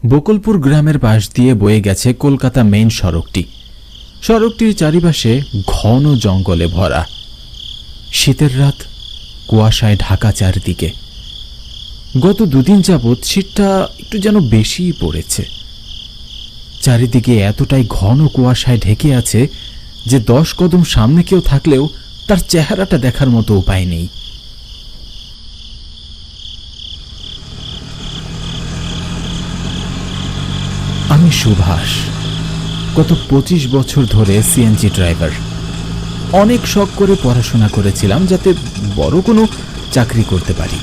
বকুলপুর গ্রামের পাশ দিয়ে বয়ে গেছে কলকাতা মেইন সড়কটি। সড়কটির চারিপাশে ঘন জঙ্গলে ভরা। শীতের রাত, কুয়াশায় ঢাকা চারদিকে। গত দুদিন যাবৎ শীতটা একটু যেন বেশিই পড়েছে। চারিদিকে এতটাই ঘন কুয়াশায় ঢেকে আছে যে 10 কদম সামনে কেউ থাকলেও তার চেহারাটা দেখার মতো উপায় নেই। আমি সুভাষ, গত 25 বছর ধরে সিএনজি ড্রাইভার। অনেক শখ করে পড়াশোনা করেছিলাম যাতে বড় কোনো চাকরি করতে পারি,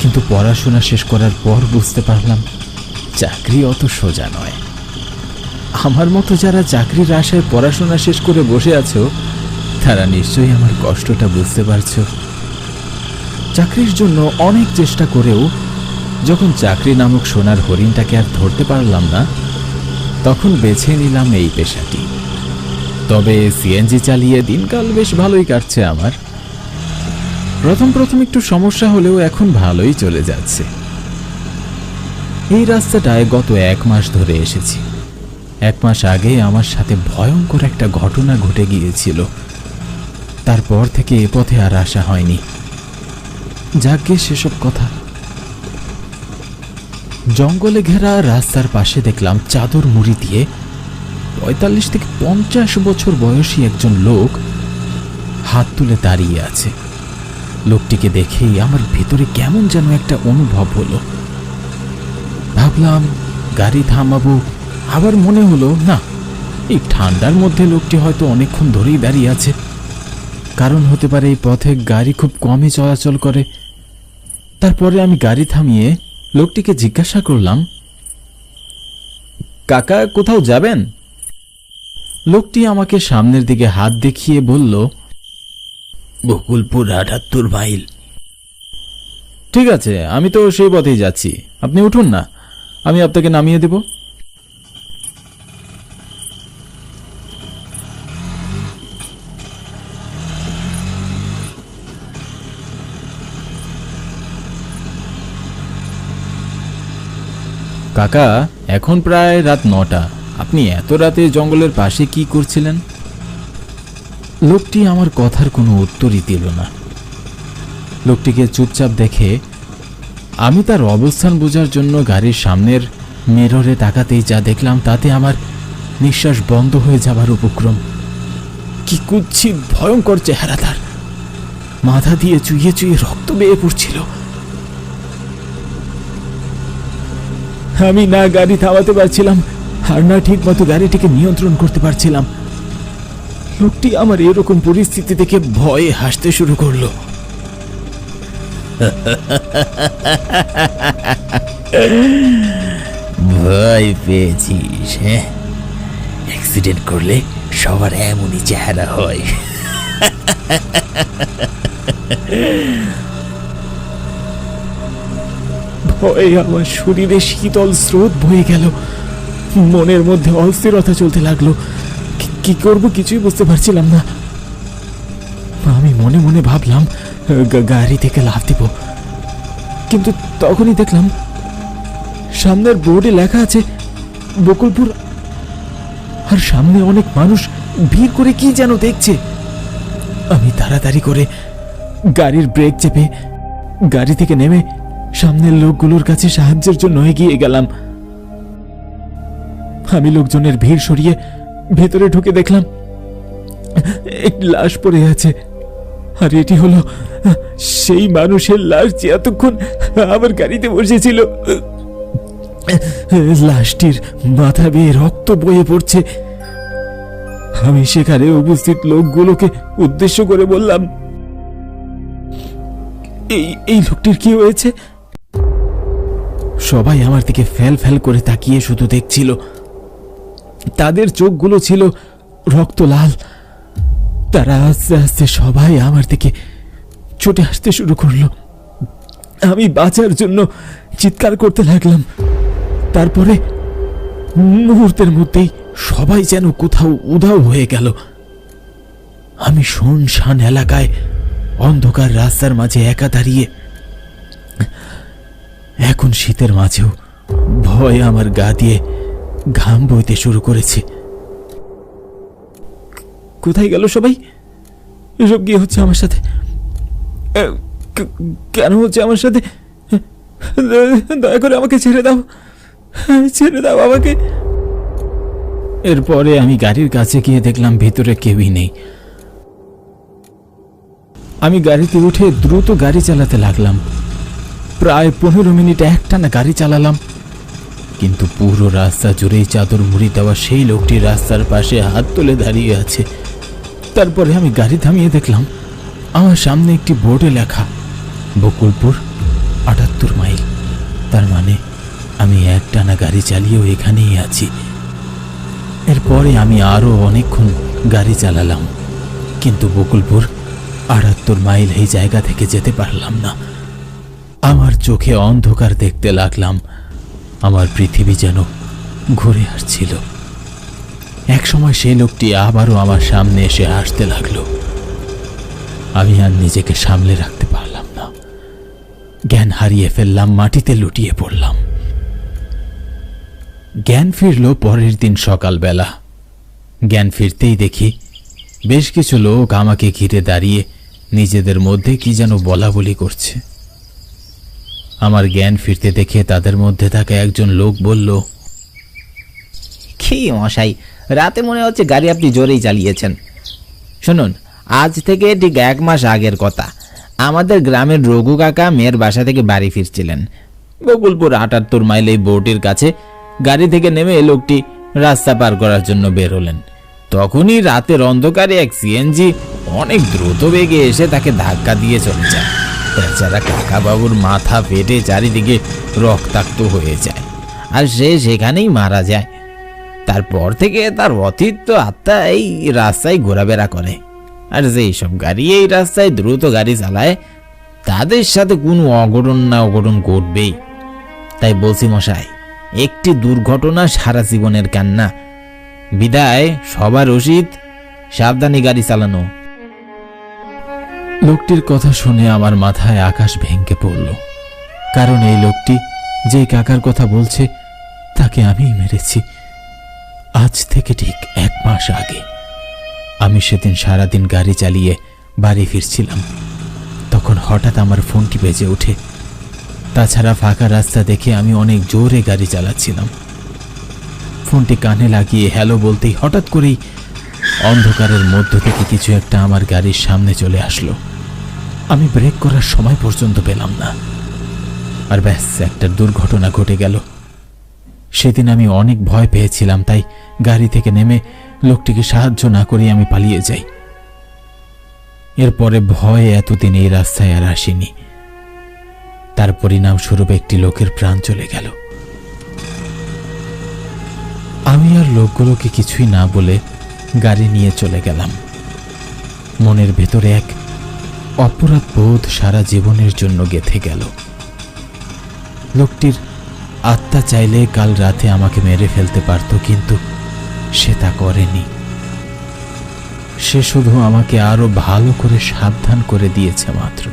কিন্তু পড়াশোনা শেষ করার পর বুঝতে পারলাম চাকরি অত সোজা নয়। আমার মতো যারা চাকরির আশায় পড়াশোনা শেষ করে বসে আছো তারা নিশ্চয়ই আমার কষ্টটা বুঝতে পারছো। চাকরির জন্য অনেক চেষ্টা করেও যখন চাকরি নামক সোনার হরিণটাকে আর ধরতে পারলাম না, তখন বেছে নিলাম এই পেশাটি। তবে সিএনজি চালিয়ে দিনকাল বেশ ভালোই কাটছে আমার। প্রথম একটু সমস্যা হলেও এখন ভালোই চলে যাচ্ছে। এই রাস্তাটায় গত 1 মাস ধরে এসেছি। 1 মাস আগে আমার সাথে ভয়ঙ্কর একটা ঘটনা ঘটে গিয়েছিল। তারপর থেকে এ পথে আর আসা হয়নি। যাকে সেসব কথা। জঙ্গলে ঘেরা রাস্তার পাশে দেখলাম চাদর মুড়ি দিয়ে 45 থেকে 50 বছর বয়সী একজন লোক হাত তুলে দাঁড়িয়ে আছে। লোকটিকে দেখেই আমার ভিতরে কেমন যেন একটা অনুভব হলো। ভাবলাম গাড়ি থামাবো, আবার মনে হলো না, এই ঠান্ডার মধ্যে লোকটি হয়তো অনেকক্ষণ ধরেই দাঁড়িয়ে আছে, কারণ হতে পারে এই পথে গাড়ি খুব কমই চলাচল করে। তারপরে আমি গাড়ি থামিয়ে লোকটিকে জিজ্ঞাসা করলাম, কাকা কোথাও যাবেন? লোকটি আমাকে সামনের দিকে হাত দেখিয়ে বলল, বকুলপুর 78 মাইল। ঠিক আছে, আমি তো সেই পথেই যাচ্ছি, আপনি উঠুন না, আমি আপনাকে নামিয়ে দেব। কাকা, এখন প্রায় রাত 9টা। আপনি এত রাতে জঙ্গলের পাশে কি করছিলেন? লোকটি আমার কথার কোনো উত্তরই দিল না। লোকটিকে চুপচাপ দেখে আমি তার অবস্থান বোঝার জন্য গাড়ির সামনের মিররে তাকাতেই যা দেখলাম তাতে আমার নিঃশ্বাস বন্ধ হয়ে যাবার উপক্রম। কি কুৎসিত ভয়ঙ্কর চেহারা তার। মাথা দিয়ে চুইয়ে চুইয়ে রক্ত বেয়ে পড়ছিল। আমি না গাড়ি থামাতে পারছিলাম আর না ঠিক মতো গাড়িটিকে নিয়ন্ত্রণ করতে পারছিলাম। লোকটি আমার এরকম পরিস্থিতি দেখে ভয়ে হাসতে শুরু করলো। ভয় পেয়েছিস? হ্যাঁ, অ্যাক্সিডেন্ট করলে সবার এমনই চেহারা হয়। ভয়ে আমার শরীরে শীতল স্রোত বয়ে গেল। মনের মধ্যে অস্থিরতা চলতে লাগলো। কি করব কিছুই বুঝতে পারছিলাম না। আমি মনে মনে ভাবলাম গাড়ি থেকে লাফ দিব, কিন্তু তখনই দেখলাম সামনের বোর্ডে লেখা আছে বকুলপুর, আর সামনে অনেক মানুষ ভিড় করে কি যেন দেখছে। আমি তাড়াতাড়ি করে গাড়ির ব্রেক চেপে গাড়ি থেকে নেমে সামনের লোকগুলোর কাছে সাহায্যের জন্য এগিয়ে গেলাম। আমি লোকজনের ভিড় সরিয়ে ভেতরে ঢুকে দেখলাম একটি লাশ পড়ে আছে, আর এটি হলো সেই মানুষের লাশ যে এতক্ষণ আমার গাড়িতে বসেছিল। লাশটির মাথা বেয়ে রক্ত বয়ে পড়ছে। আমি সেখানে উপস্থিত লোকগুলোকে উদ্দেশ্য করে বললাম, এই লোকটির কি হয়েছে? সবাই আমার দিকে ফেল ফেল করে তাকিয়ে শুধু দেখছিল। তাদের চোখগুলো ছিল রক্ত লাল। তারা আস্তে আস্তে সবাই আমার দিকে ছুটে আসতে শুরু করলো। আমি বাঁচার জন্য চিৎকার করতে লাগলাম। তারপরে মুহূর্তের মধ্যেই সবাই যেন কোথাও উধাও হয়ে গেল। আমি শুনশান এলাকায় অন্ধকার রাস্তার মাঝে একা দাঁড়িয়ে। এখন শীতের মাঝেও ভয়ে আমার গা দিয়ে ঘাম বইতে শুরু করেছে। কোথায় গেল সবাই? এসব কি হচ্ছে আমার সাথে? কেন হচ্ছে আমার সাথে? দয়া করে আমাকে ছেড়ে দাও, ছেড়ে দাও আমাকে। এরপরে আমি গাড়ির কাছে গিয়ে দেখলাম ভিতরে কেউই নেই। আমি গাড়িতে উঠে দ্রুত গাড়ি চালাতে লাগলাম। প্রায় 15 মিনিট একটানা গাড়ি চালালাম, কিন্তু পুরো রাস্তা জুড়েই চাদর মুড়ি দেওয়া সেই লোকটি রাস্তার পাশে হাত তুলে দাঁড়িয়ে আছে। তারপরে আমি গাড়ি থামিয়ে দেখলাম আমার সামনে একটি বোর্ডে লেখা বকুলপুর 78 মাইল। তার মানে আমি একটানা গাড়ি চালিয়েও এখানেই আছি। এরপরে আমি আরো অনেকক্ষণ গাড়ি চালালাম, কিন্তু বকুলপুর 78 মাইল এই জায়গা থেকে যেতে পারলাম না। আমার চোখে অন্ধকার দেখতে লাগলাম। আমার পৃথিবী যেন ঘুরে আসছিল। একসময় সেই লোকটি আবারও আমার সামনে এসে হাসতে লাগলো। আমি আর নিজেকে সামলে রাখতে পারলাম না, জ্ঞান হারিয়ে ফেললাম, মাটিতে লুটিয়ে পড়লাম। জ্ঞান ফিরল পরের দিন সকালবেলা। জ্ঞান ফিরতেই দেখি বেশ কিছু লোক আমাকে ঘিরে দাঁড়িয়ে নিজেদের মধ্যে কি যেন বলা বলি করছে। আমার জ্ঞান ফিরতে দেখে তাদের মধ্যে থাকা একজন লোক বলল, কি মশাই, রাতে মনে হচ্ছে গাড়ি আপনি জোরেই চালিয়েছেন। শুনুন, আজ থেকে ঠিক 1 মাস আগের কথা, আমাদের গ্রামের রঘু কাকা মেয়ের বাসা থেকে বাড়ি ফিরছিলেন। বকুলপুর 78 মাইল এই বোর্ডের কাছে গাড়ি থেকে নেমে লোকটি রাস্তা পার করার জন্য বের হলেন। তখনই রাতের অন্ধকারে এক সিএনজি অনেক দ্রুত বেগে এসে তাকে ধাক্কা দিয়ে চলে যায়। বেচারা কাকা বাবুর মাথা ফেটে চারিদিকে রক্তাক্ত হয়ে যায়, আর সে সেখানেই মারা যায়। তারপর থেকে তার অতীত আত্মা এই রাস্তায় ঘোরাফেরা করে, আর যেই সব গাড়ি এই রাস্তায় দ্রুত গাড়ি চালায় তাদের সাথে কোনো অঘটন না অঘটন ঘটবেই। তাই বলছি মশাই, একটি দুর্ঘটনা সারা জীবনের কান্না, বিদায় সবার উচিত সাবধানে গাড়ি চালানো। লোকটির কথা শুনে আমার মাথায় আকাশ ভেঙে পড়ল। কারণ এই লোকটি যে কাকার কথা বলছে তাকে আমিই মেরেছি। আজ থেকে ঠিক 1 মাস আগে আমি সেদিন সারাদিন গাড়ি চালিয়ে বাড়ি ফিরছিলাম। তখন হঠাৎ আমার ফোনটি বেজে ওঠে। তাছাড়া ফাঁকা রাস্তা দেখে আমি অনেক জোরে গাড়ি চালাচ্ছিলাম। ফোনটি কানে লাগিয়ে হ্যালো বলতেই হঠাৎ করেই অন্ধকারের মধ্য থেকে কিছু একটা আমার গাড়ির সামনে চলে আসলো। আমি ব্রেক করার সময় পর্যন্ত পেলাম না, আর ব্যাস একটা দুর্ঘটনা ঘটে গেল। সেদিন আমি অনেক ভয় পেয়েছিলাম, তাই গাড়ি থেকে নেমে লোকটিকে সাহায্য না করে আমি পালিয়ে যাই। এরপরে ভয়ে এতদিন এই রাস্তায় আর আসিনি। তার পরিণামস্বরূপ একটি লোকের প্রাণ চলে গেল। আমি আর লোকগুলোকে কিছুই না বলে গাড়ি নিয়ে চলে গেলাম। মনের ভেতরে এক অপরাধ বোধ সারা জীবনের জন্য গেঁথে গেল। লোকটির আত্মা চাইলে কাল রাতে আমাকে মেরে ফেলতে পারত, কিন্তু সে তা করেনি। সে শুধু আমাকে আরো ভালো করে সাবধান করে দিয়েছে মাত্র।